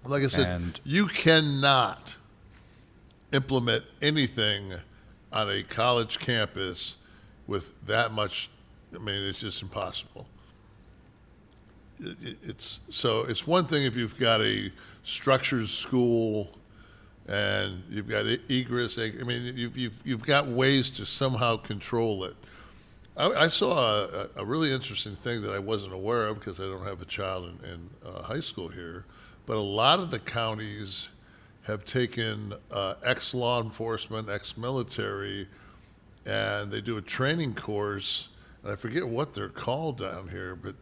Like I said, you cannot implement anything on a college campus with that much. I mean, it's just impossible. It's one thing if you've got a structured school and you've got egress. I mean, you've got ways to somehow control it. I saw a really interesting thing that I wasn't aware of because I don't have a child in high school here, but a lot of the counties have taken ex-law enforcement, ex-military, and they do a training course, and I forget what they're called down here, but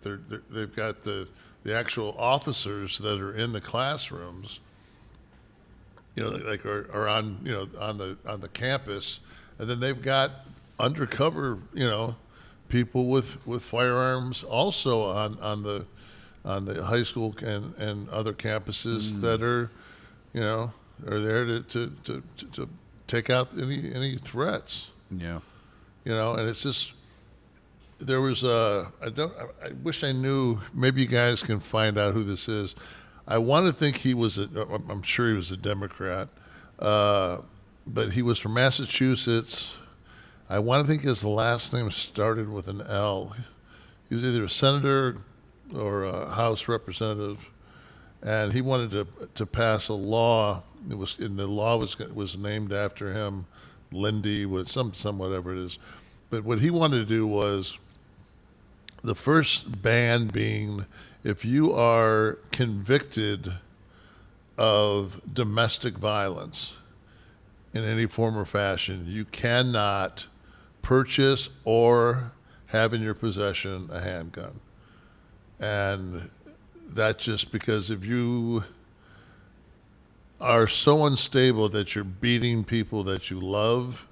they've got the actual officers that are in the classrooms, like are on on the campus, and then they've got undercover people with firearms also on the high school and other campuses that are are there to take out any threats. Yeah. And it's just there was I wish I knew. Maybe you guys can find out who this is. I want to think he was I'm sure he was a Democrat, but he was from Massachusetts. I want to think his last name started with an L. He was either a senator or a House representative, and he wanted to pass a law. The law was named after him, Lindy, with some whatever it is. But what he wanted to do was the first ban being if you are convicted of domestic violence in any form or fashion, you cannot purchase or have in your possession a handgun. And that's just because if you are so unstable that you're beating people that you love,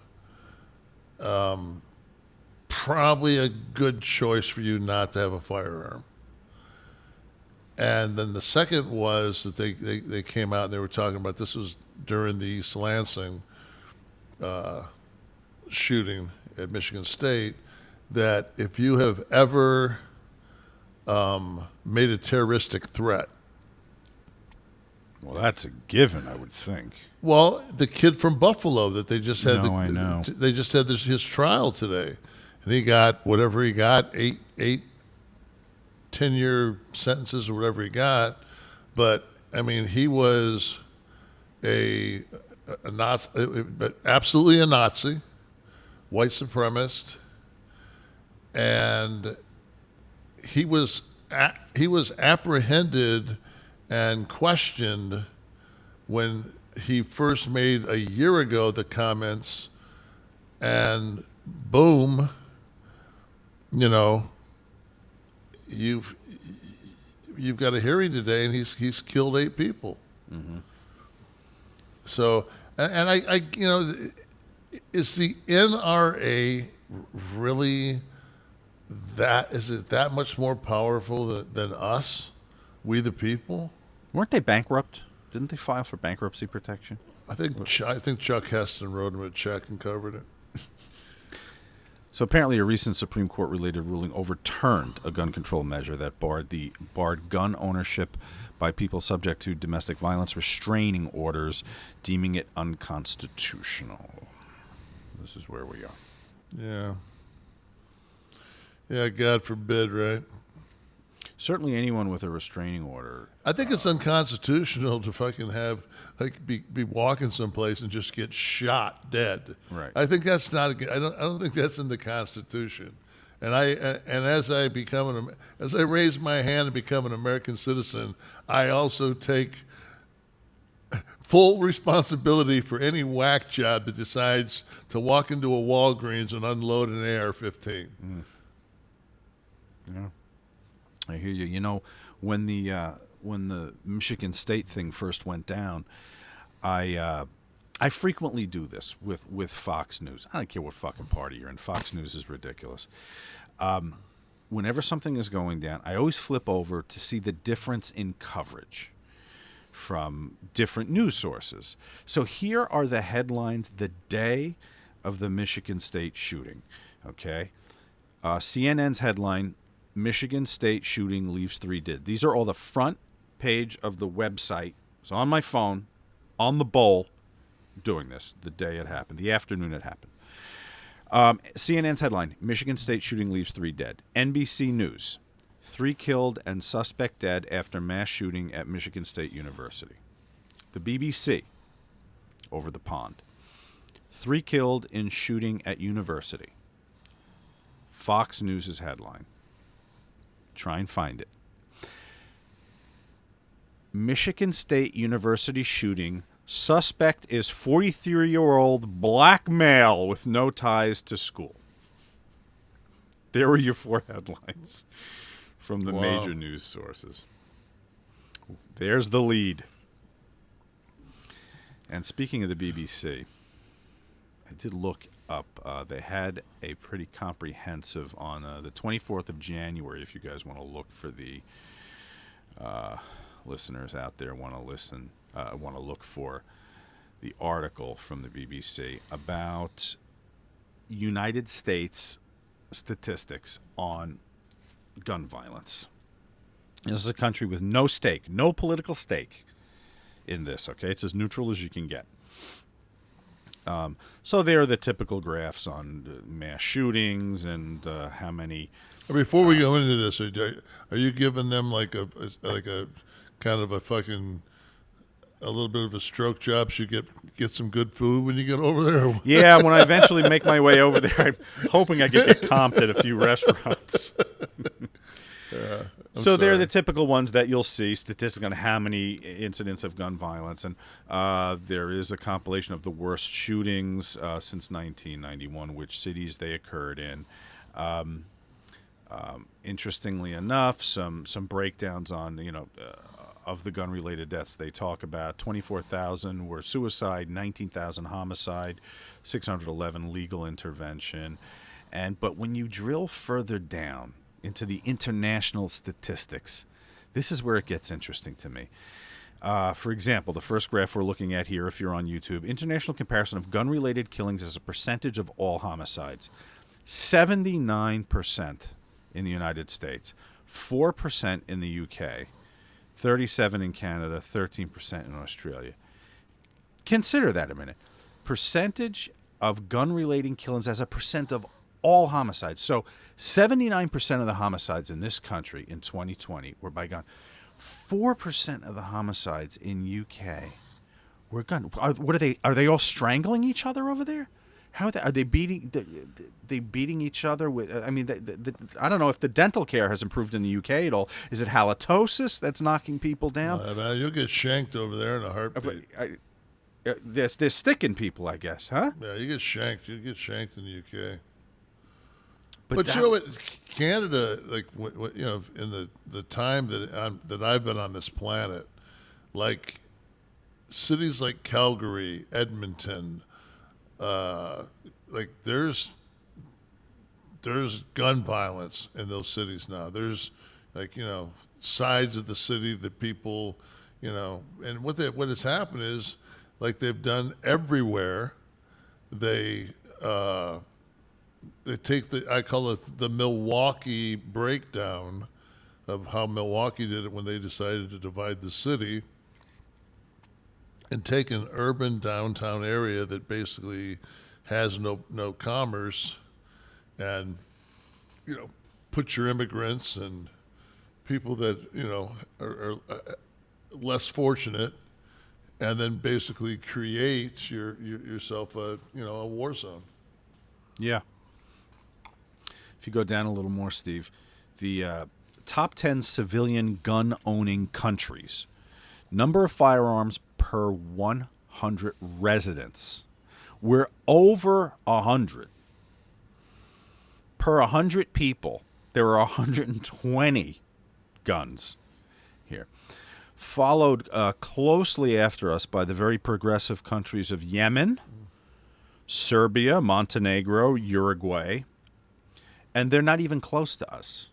probably a good choice for you not to have a firearm. And then the second was that they came out and they were talking about, this was during the East Lansing shooting at Michigan State, that if you have ever made a terroristic threat. Well, that's a given, I would think. Well, the kid from Buffalo that they just had, I know. They just had his trial today, and he got whatever he got, 10-year sentences or whatever he got. But I mean, he was a Nazi, but absolutely a Nazi, white supremacist, and he was apprehended and questioned when he first made a year ago the comments, and boom, you've got a hearing today, and he's killed 8 people. Mm-hmm. So, and I is the NRA really is it that much more powerful than us, we the people? Weren't they bankrupt? Didn't they file for bankruptcy protection? I think Chuck Heston wrote him a check and covered it. So apparently a recent Supreme Court-related ruling overturned a gun control measure that barred gun ownership by people subject to domestic violence restraining orders, deeming it unconstitutional. This is where we are. Yeah. Yeah, God forbid, right? Certainly anyone with a restraining order. I think it's unconstitutional to fucking have, be walking someplace and just get shot dead. Right. I think that's not. I don't think that's in the Constitution. And as I raise my hand and become an American citizen, I also take full responsibility for any whack job that decides to walk into a Walgreens and unload an AR-15. Mm. Yeah, I hear you. When the Michigan State thing first went down, I frequently do this with Fox News. I don't care what fucking party you're in. Fox News is ridiculous. Whenever something is going down, I always flip over to see the difference in coverage from different news sources. So here are the headlines the day of the Michigan State shooting. Okay, CNN's headline: Michigan State shooting leaves 3 dead. These are all the front page of the website So on my phone, on the bowl, doing this the day it happened, the afternoon it happened. CNN's headline, Michigan State shooting leaves 3 dead. NBC News, 3 killed and suspect dead after mass shooting at Michigan State University. The BBC, over the pond, 3 killed in shooting at university. Fox News' headline. Try and find it. Michigan State University shooting. Suspect is 43-year-old black male with no ties to school. There were your 4 headlines from the major news sources. There's the lead. And speaking of the BBC, I did look up. They had a pretty comprehensive on the 24th of January, if you guys want to look for the listeners out there want to look for the article from the BBC about United States statistics on gun violence. This is a country with no stake, no political stake in this, okay? It's as neutral as you can get. So there are the typical graphs on mass shootings and how many... Before we go into this, are you giving them like a kind of a fucking... a little bit of a stroke job so you get some good food when you get over there? Yeah, when I eventually make my way over there, I'm hoping I could get comped at a few restaurants. So they're the typical ones that you'll see, statistics on how many incidents of gun violence. And there is a compilation of the worst shootings since 1991, which cities they occurred in. Interestingly enough, some breakdowns on, of the gun-related deaths. They talk about 24,000 were suicide, 19,000 homicide, 611 legal intervention. But when you drill further down into the international statistics, this is where it gets interesting to me. For example, the first graph we're looking at here, if you're on YouTube, international comparison of gun-related killings as a percentage of all homicides. 79% in the United States, 4% in the UK, 37% in Canada, 13% in Australia. Consider that a minute. Percentage of gun-related killings as a percent of all homicides. So 79% of the homicides in this country in 2020 were by gun. 4% of the homicides in UK were gun. What are they? Are they all strangling each other over there? How are they beating? They beating each other with? I mean, I don't know if the dental care has improved in the UK at all. Is it halitosis that's knocking people down? You'll get shanked over there in a heartbeat. They're sticking people, I guess, huh? Yeah, you get shanked. You get shanked in the UK. But you know what? Canada, like in the time that I've been on this planet, like cities like Calgary, Edmonton, like there's gun violence in those cities now. There's like sides of the city that people and what has happened is like they've done everywhere. They take I call it the Milwaukee breakdown of how Milwaukee did it when they decided to divide the city and take an urban downtown area that basically has no commerce and put your immigrants and people that are less fortunate and then basically create yourself a war zone. Yeah. If you go down a little more, Steve, the top 10 civilian gun-owning countries, number of firearms per 100 residents, we're over 100. Per 100 people, there are 120 guns here. Followed closely after us by the very progressive countries of Yemen, Serbia, Montenegro, Uruguay, and they're not even close to us.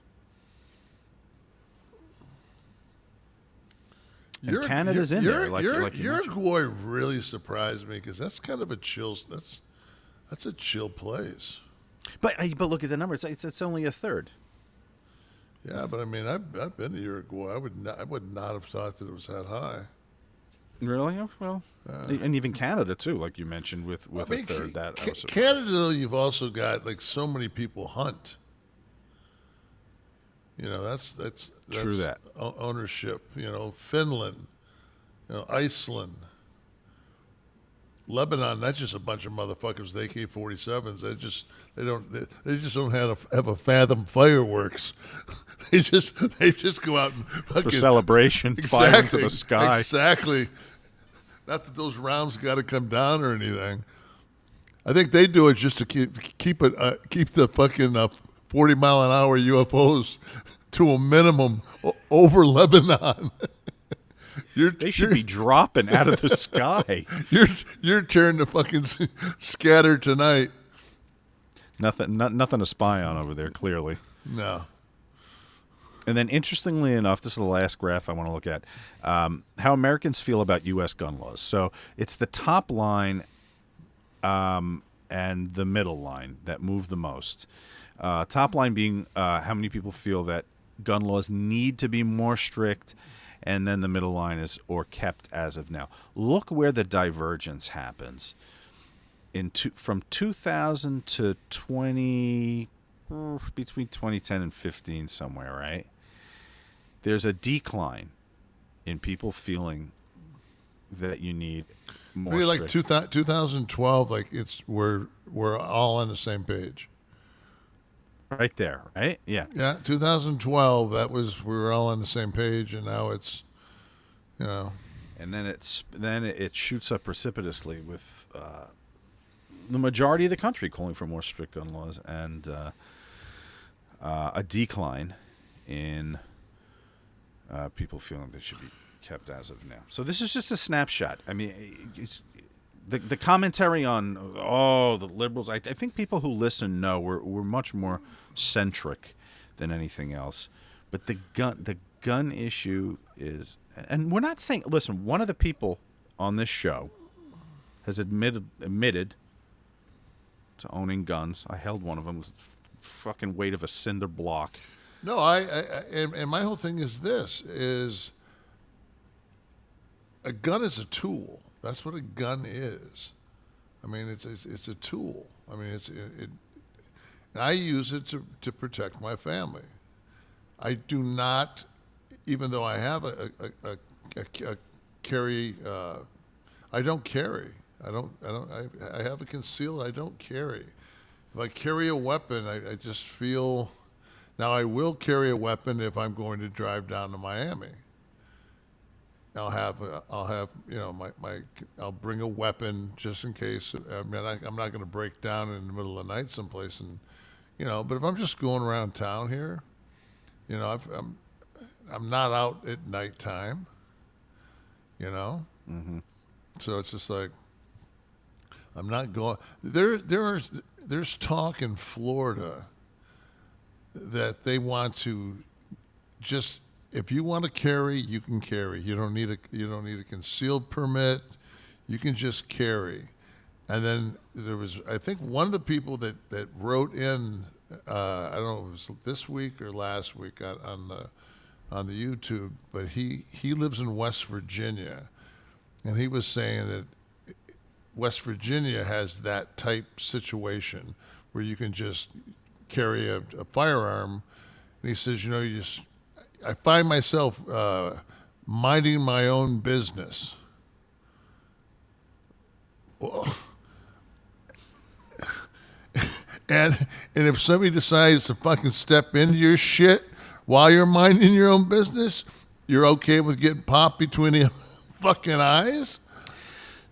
And Canada's in there. Like Uruguay really surprised me because that's kind of a chill. That's a chill place. But look at the numbers. It's only a third. Yeah, but I mean, I've been to Uruguay. I would not have thought that it was that high. Really? Oh, well, and even Canada too, like you mentioned, with I a mean, third that. Canada, though, you've also got like so many people hunt. You know, that's True that. ownership. You know, Finland, Iceland, Lebanon. That's just a bunch of motherfuckers with AK-47s. They just don't have a fathom fireworks. they just go out and For fucking celebration, fire into the sky. Exactly. Not that those rounds got to come down or anything. I think they do it just to keep the fucking 40-mile-an-hour UFOs to a minimum over Lebanon. They should be dropping out of the sky. Your turn to fucking scatter tonight. Nothing to spy on over there, clearly. No. And then, interestingly enough, this is the last graph I want to look at, how Americans feel about U.S. gun laws. So it's the top line and the middle line that move the most. Top line being how many people feel that gun laws need to be more strict, and then the middle line is or kept as of now. Look where the divergence happens. From 2000 to 20, between 2010 and 15 somewhere, right? There's a decline in people feeling that you need more Maybe strict. like 2012, like we're all on the same page. Right there, right? Yeah. Yeah, 2012, we were all on the same page, and now it's, And then it shoots up precipitously with the majority of the country calling for more strict gun laws and a decline in people feeling they should be kept as of now. So this is just a snapshot. I mean, the commentary on the liberals. I think people who listen know we're much more centric than anything else. But the gun issue is, and we're not saying. Listen, one of the people on this show has admitted to owning guns. I held one of them. It was the fucking weight of a cinder block. No, and my whole thing is this: is a gun is a tool. That's what a gun is. I mean, it's a tool. I mean, and I use it to protect my family. I do not, even though I have a carry. I don't carry. I have a concealed. I don't carry. If I carry a weapon, I just feel. Now I will carry a weapon if I'm going to drive down to Miami. I'll have I'll bring a weapon just in case. I mean, I'm not going to break down in the middle of the night someplace, and But if I'm just going around town here, I'm not out at nighttime. Mm-hmm. So it's just like I'm not going. There's talk in Florida that they want to just, if you want to carry, you can carry. You don't need a concealed permit. You can just carry. And then there was, I think, one of the people that wrote in, I don't know if it was this week or last week on the YouTube, but he lives in West Virginia, and he was saying that West Virginia has that type situation where you can just carry a firearm. And he says, I find myself minding my own business. And if somebody decides to fucking step into your shit while you're minding your own business, you're okay with getting popped between the fucking eyes?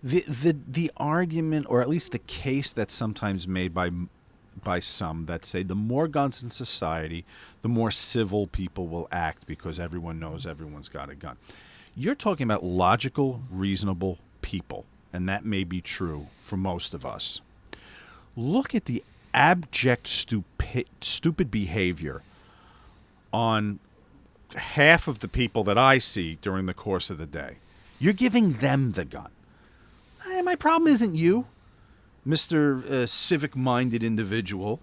The argument, or at least the case that's sometimes made by some that say the more guns in society, the more civil people will act because everyone knows everyone's got a gun. You're talking about logical, reasonable people, and that may be true for most of us. Look at the abject stupid behavior on half of the people that I see during the course of the day. You're giving them the gun. My problem isn't you, Mr. Civic-minded individual.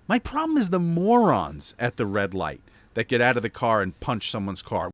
My problem is the morons at the red light that get out of the car and punch someone's car.